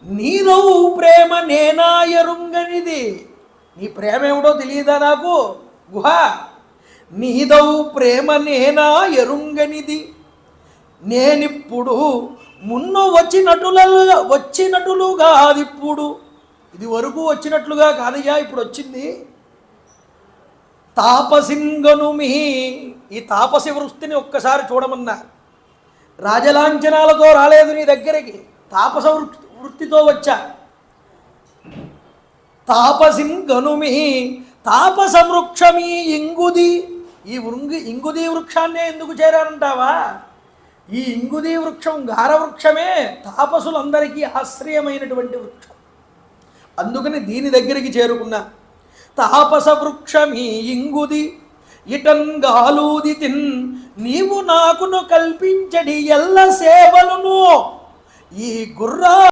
నీదవు ప్రేమ నేనా ఎరుంగనిది. నీ ప్రేమ ఏమిటో తెలియదా నాకు గుహ? నీదవు ప్రేమ నేనా ఎరుంగనిది, నేనిప్పుడు మున్ను వచ్చినట్లుగా ఇప్పుడు. ఇది వరకు వచ్చినట్లుగా కాదయ్యా, ఇప్పుడు వచ్చింది. తాపసింగను మీ, ఈ తాపసి వృత్తిని ఒక్కసారి చూడమన్నా. రాజలాంఛనాలతో రాలేదు నీ దగ్గరికి, తాపస వృత్తితో వచ్చా. తాపసింగనుమి తాపస వృక్షమీ ఇంగుది. ఈ ఇంగుది వృక్షాన్నే ఎందుకు చేరానంటావా? ఈ ఇంగుది వృక్షం గార వృక్షమే తాపసులందరికీ ఆశ్రయమైనటువంటి వృక్షం. అందుకని దీని దగ్గరికి చేరుకున్నా. తాపస వృక్షమీ ఇంగుది ఇటంగాలూది తిన్, నీవు నాకును కల్పించడి ఎల్ల సేవలును. ఈ గుర్రా